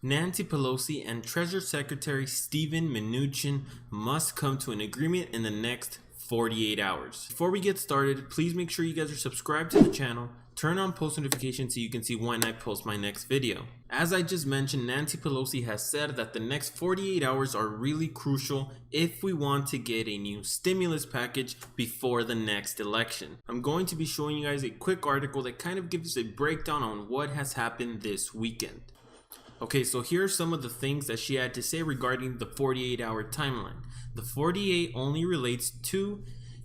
Nancy Pelosi and Treasury Secretary Steven Mnuchin must come to an agreement in the next 48 hours. Before we get started, please make sure you guys are subscribed to the channel, turn on post notifications so you can see when I post my next video. As I just mentioned, Nancy Pelosi has said that the next 48 hours are really crucial if we want to get a new stimulus package before the next election. I'm going to be showing you guys a quick article that kind of gives a breakdown on what has happened this weekend. Okay, so here are some of the things that she had to say regarding the 48-hour timeline. The 48 only relates to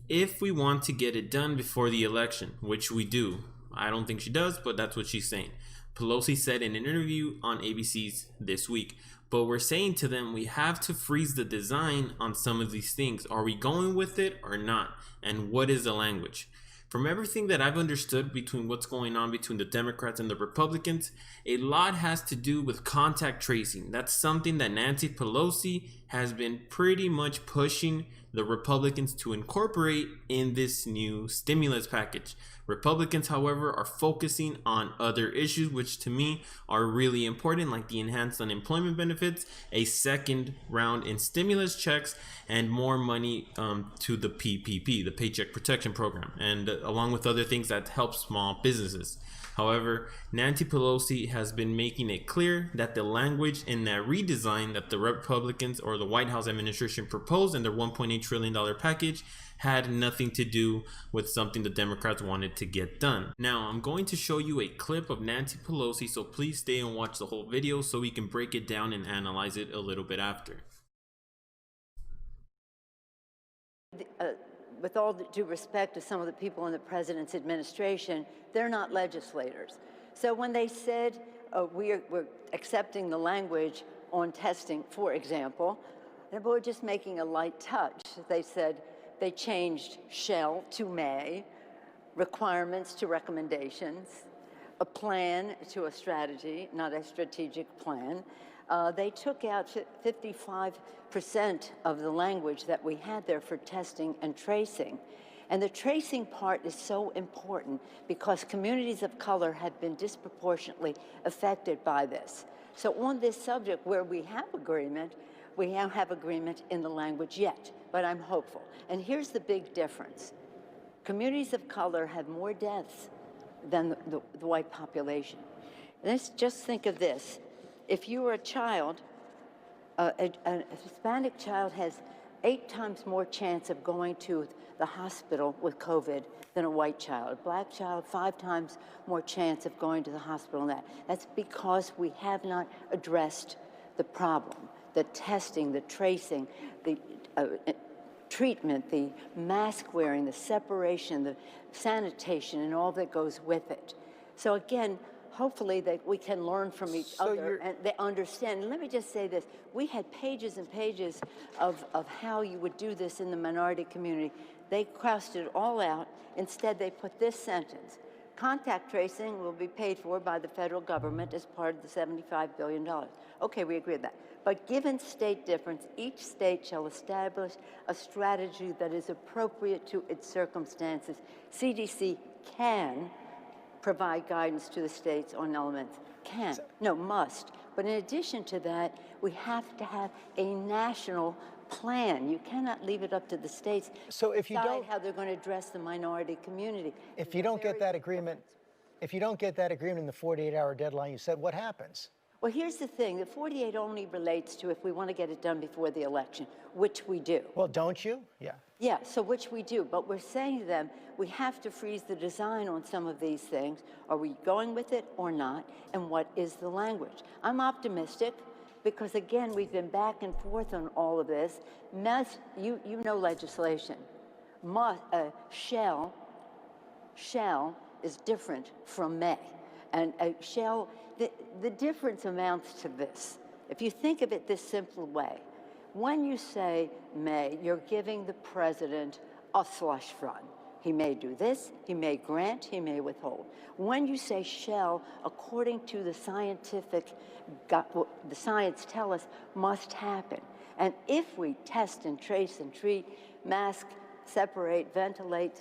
if we want to get it done before the election, which we do. I don't think she does, but that's what she's saying. Pelosi said in an interview on ABC's This Week, but we're saying to them we have to freeze the design on some of these things. Are we going with it or not? And what is the language? From everything that I've understood between what's going on between the Democrats and the Republicans, a lot has to do with contact tracing. That's something that Nancy Pelosi has been pretty much pushing the Republicans to incorporate in this new stimulus package. Republicans, however, are focusing on other issues which to me are really important, like the enhanced unemployment benefits, a second round in stimulus checks, and more money to the PPP, the Paycheck Protection Program, and along with other things that help small businesses. However, Nancy Pelosi has been making it clear that the language in that redesign that the Republicans or the White House administration proposed in their $1.8 trillion package had nothing to do with something the Democrats wanted to get done. Now, I'm going to show you a clip of Nancy Pelosi, so please stay and watch the whole video so we can break it down and analyze it a little bit after. With all due respect to some of the people in the president's administration, they're not legislators. So when they said we're accepting the language on testing, for example, they were just making a light touch. They said they changed shall to may, requirements to recommendations, a plan to a strategy, not a strategic plan. They took out 55% of the language that we had there for testing and tracing. And the tracing part is so important because communities of color have been disproportionately affected by this. So on this subject where we have agreement, we don't have agreement in the language yet, but I'm hopeful. And here's the big difference. Communities of color have more deaths than the white population. Let's just think of this. If you are a child, a Hispanic child has 8 times more chance of going to the hospital with COVID than a white child. A black child, 5 times more chance of going to the hospital than that. That's because we have not addressed the problem, the testing, the tracing, the treatment, the mask wearing, the separation, the sanitation, and all that goes with it. So again, hopefully that we can learn from each other and they understand. And let me just say this. We had pages and pages of how you would do this in the minority community. They crossed it all out. Instead, they put this sentence. Contact tracing will be paid for by the federal government as part of the $75 billion. Okay, we agree with that. But given state difference, each state shall establish a strategy that is appropriate to its circumstances. CDC can provide guidance to the states on elements. Can, no, must. But in addition to that, we have to have a national plan. You cannot leave it up to the states so if you decide how they're going to address the minority community. If you don't get that agreement, in the 48-hour deadline you said, what happens? Well, here's the thing. The 48 only relates to if we want to get it done before the election, which we do. Well, don't you? Yeah. Yeah, so which we do. But we're saying to them, we have to freeze the design on some of these things. Are we going with it or not? And what is the language? I'm optimistic because, again, we've been back and forth on all of this. You know legislation. Shall is different from may. And shall, the difference amounts to this. If you think of it this simple way, when you say may, you're giving the president a slush fund. He may do this, he may grant, he may withhold. When you say shall, according to the the science tell us must happen. And if we test and trace and treat, mask, separate, ventilate,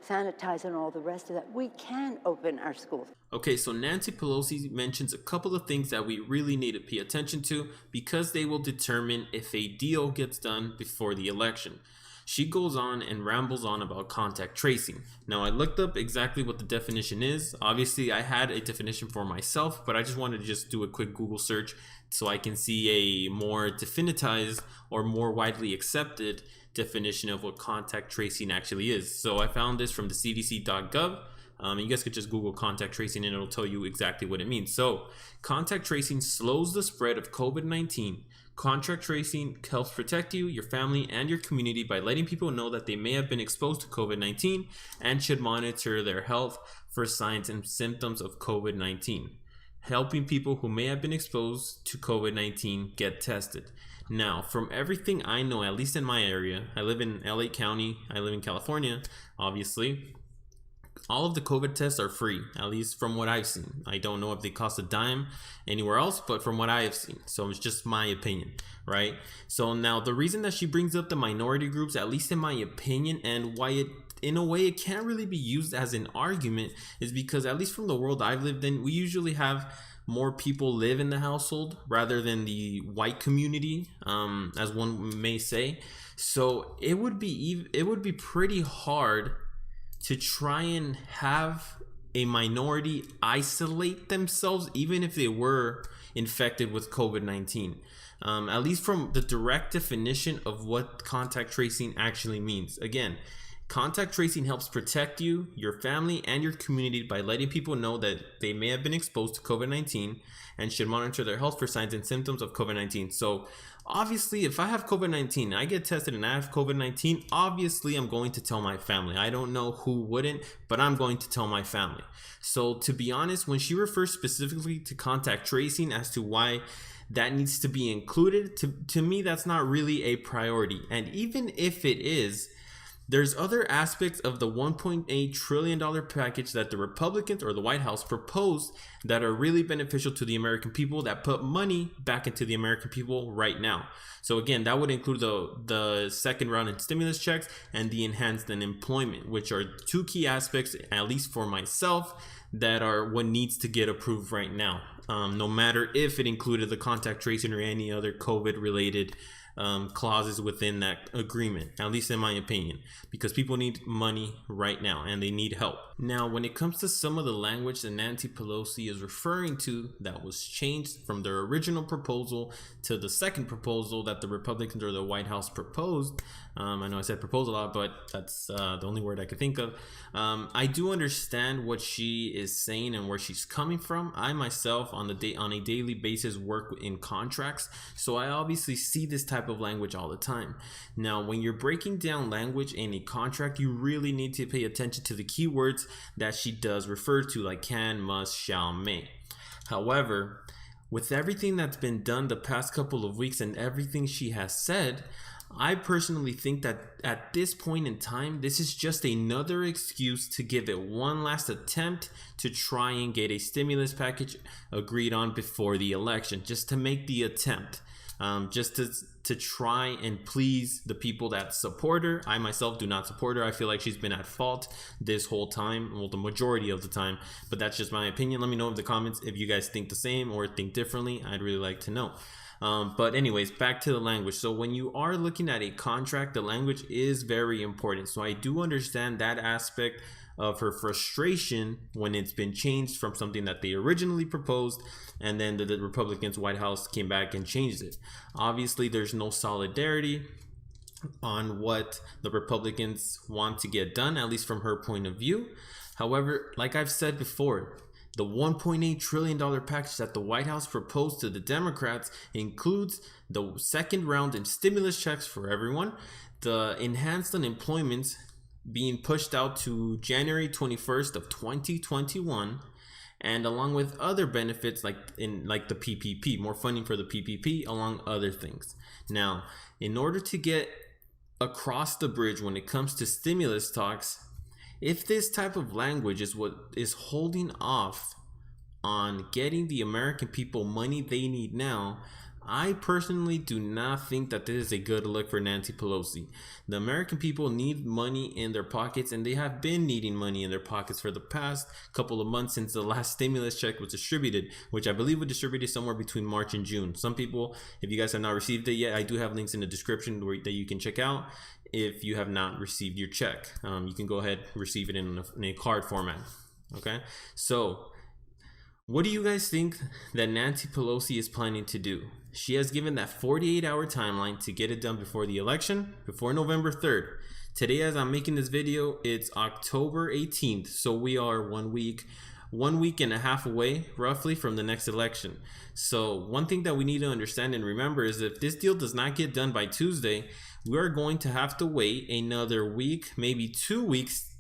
sanitize and all the rest of that, we can open our schools. Okay, so Nancy Pelosi mentions a couple of things that we really need to pay attention to because they will determine if a deal gets done before the election. She goes on and rambles on about contact tracing. Now, I looked up exactly what the definition is. Obviously, I had a definition for myself, but I just wanted to just do a quick Google search so I can see a more definitized or more widely accepted definition of what contact tracing actually is. So I found this from the cdc.gov. You guys could just Google contact tracing and it'll tell you exactly what it means. So contact tracing slows the spread of COVID-19. Contact tracing helps protect you, your family, and your community by letting people know that they may have been exposed to COVID-19 and should monitor their health for signs and symptoms of COVID-19. Helping people who may have been exposed to COVID-19 get tested. Now, from everything I know, at least in my area, I live in LA County, I live in California, obviously. All of the COVID tests are free, at least from what I've seen. I don't know if they cost a dime anywhere else, but from what I have seen. So it's just my opinion, right? So now the reason that she brings up the minority groups, at least in my opinion, and why it, in a way, it can't really be used as an argument is because, at least from the world I've lived in, we usually have more people live in the household rather than the white community, as one may say. So it would be pretty hard to try and have a minority isolate themselves, even if they were infected with COVID-19. At least from the direct definition of what contact tracing actually means. Again, contact tracing helps protect you, your family, and your community by letting people know that they may have been exposed to COVID-19 and should monitor their health for signs and symptoms of COVID-19. So obviously, if I have COVID-19, I get tested and I have COVID-19, obviously I'm going to tell my family. I don't know who wouldn't, but I'm going to tell my family. So to be honest, when she refers specifically to contact tracing as to why that needs to be included, to me, that's not really a priority. And even if it is, there's other aspects of the $1.8 trillion package that the Republicans or the White House proposed that are really beneficial to the American people, that put money back into the American people right now. So again, that would include the second round in stimulus checks and the enhanced unemployment, which are two key aspects, at least for myself, that are what needs to get approved right now. No matter if it included the contact tracing or any other COVID related clauses within that agreement, at least in my opinion, because people need money right now and they need help. Now, when it comes to some of the language that Nancy Pelosi is referring to that was changed from their original proposal to the second proposal that the Republicans or the White House proposed, I know I said propose a lot, but that's the only word I could think of. I do understand what she is saying and where she's coming from. I myself on a daily basis work in contracts, so I obviously see this type of language all the time. Now, when you're breaking down language in a contract, you really need to pay attention to the keywords that she does refer to, like can, must, shall, may. However, with everything that's been done the past couple of weeks and everything she has said, I personally think that at this point in time, this is just another excuse to give it one last attempt to try and get a stimulus package agreed on before the election, just to make the attempt. Just to try and please the people that support her. I myself do not support her. I feel like she's been at fault this whole time, well, the majority of the time, but that's just my opinion. Let me know in the comments if you guys think the same or think differently. I'd really like to know. But anyways, back to the language. So when you are looking at a contract, the language is very important. So I do understand that aspect of her frustration when it's been changed from something that they originally proposed, and then the Republicans, White House came back and changed it. Obviously, there's no solidarity on what the Republicans want to get done, at least from her point of view. However, like I've said before, the $1.8 trillion package that the White House proposed to the Democrats includes the second round in stimulus checks for everyone, the enhanced unemployment being pushed out to January 21st of 2021, and along with other benefits like the PPP, more funding for the PPP, along other things. Now, in order to get across the bridge when it comes to stimulus talks, if this type of language is what is holding off on getting the American people money they need now, I personally do not think that this is a good look for Nancy Pelosi. The American people need money in their pockets, and they have been needing money in their pockets for the past couple of months since the last stimulus check was distributed, which I believe was distributed somewhere between March and June. Some people, if you guys have not received it yet, I do have links in the description that you can check out. If you have not received your check, you can go ahead and receive it in a card format. Okay, so what do you guys think that Nancy Pelosi is planning to do? She has given that 48-hour timeline to get it done before the election, before November 3rd. Today, as I'm making this video, it's October 18th, so we are 1 week and a half away, roughly, from the next election. So one thing that we need to understand and remember is if this deal does not get done by Tuesday, we're going to have to wait another week, maybe 2 weeks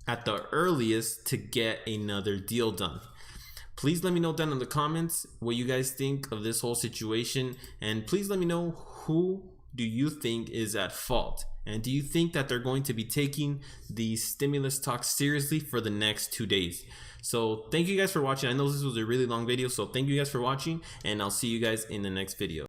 at the earliest, to get another deal done. Please let me know down in the comments what you guys think of this whole situation, and please let me know who do you think is at fault, and do you think that they're going to be taking the stimulus talks seriously for the next 2 days? So thank you guys for watching. I know this was a really long video, so thank you guys for watching, and I'll see you guys in the next video.